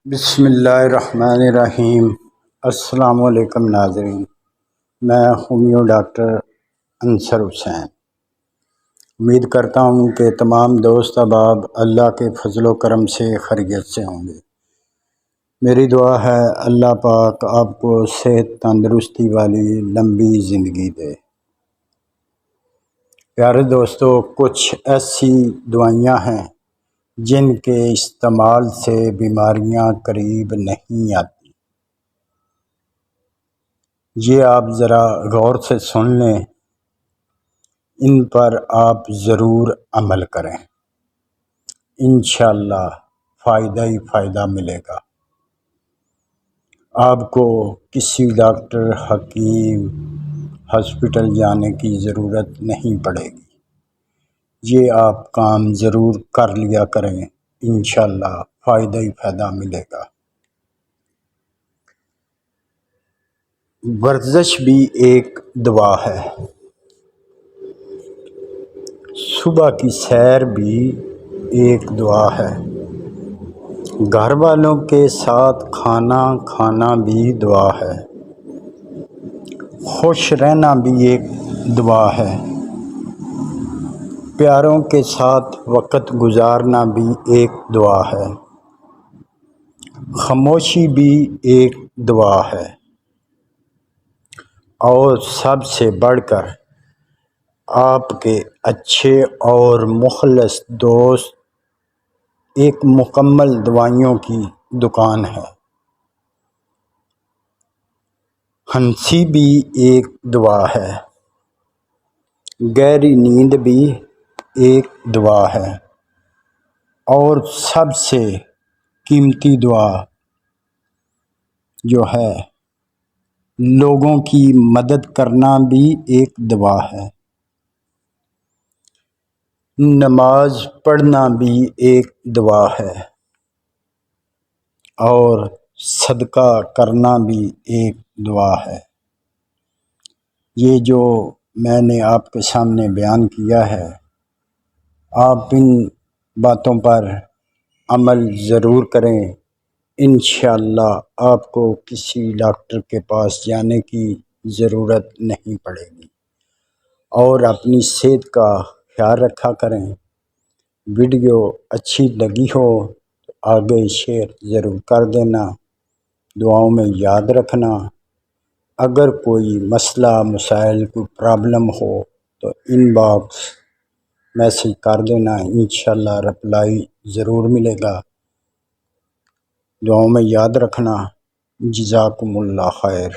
بسم اللہ الرحمن الرحیم۔ السلام علیکم ناظرین، میں ہومیو ڈاکٹر انصر حسین۔ امید کرتا ہوں کہ تمام دوست احباب اللہ کے فضل و کرم سے خیریت سے ہوں گے۔ میری دعا ہے اللہ پاک آپ کو صحت تندرستی والی لمبی زندگی دے۔ پیارے دوستو، کچھ ایسی دوائیاں ہیں جن کے استعمال سے بیماریاں قریب نہیں آتی۔ یہ آپ ذرا غور سے سن لیں، ان پر آپ ضرور عمل کریں، انشاءاللہ فائدہ ہی فائدہ ملے گا۔ آپ کو کسی ڈاکٹر، حکیم، ہاسپٹل جانے کی ضرورت نہیں پڑے گی۔ یہ آپ کام ضرور کر لیا کریں، انشاءاللہ فائدہ ہی فائدہ ملے گا۔ ورزش بھی ایک دوا ہے، صبح کی سیر بھی ایک دعا ہے، گھر والوں کے ساتھ کھانا کھانا بھی دعا ہے، خوش رہنا بھی ایک دعا ہے، پیاروں کے ساتھ وقت گزارنا بھی ایک دعا ہے، خاموشی بھی ایک دعا ہے، اور سب سے بڑھ کر آپ کے اچھے اور مخلص دوست ایک مکمل دوائیوں کی دکان ہے۔ ہنسی بھی ایک دعا ہے، گہری نیند بھی ایک دعا ہے، اور سب سے قیمتی دعا جو ہے لوگوں کی مدد کرنا بھی ایک دعا ہے، نماز پڑھنا بھی ایک دعا ہے، اور صدقہ کرنا بھی ایک دعا ہے۔ یہ جو میں نے آپ کے سامنے بیان کیا ہے، آپ ان باتوں پر عمل ضرور کریں، انشاءاللہ آپ کو کسی ڈاکٹر کے پاس جانے کی ضرورت نہیں پڑے گی، اور اپنی صحت کا خیال رکھا کریں۔ ویڈیو اچھی لگی ہو تو آگے شیئر ضرور کر دینا، دعاؤں میں یاد رکھنا۔ اگر کوئی مسئلہ مسائل کوئی پرابلم ہو تو ان باکس میسج کر دینا، انشاءاللہ رپلائی ضرور ملے گا۔ دعاؤں میں یاد رکھنا۔ جزاکم اللہ خیر۔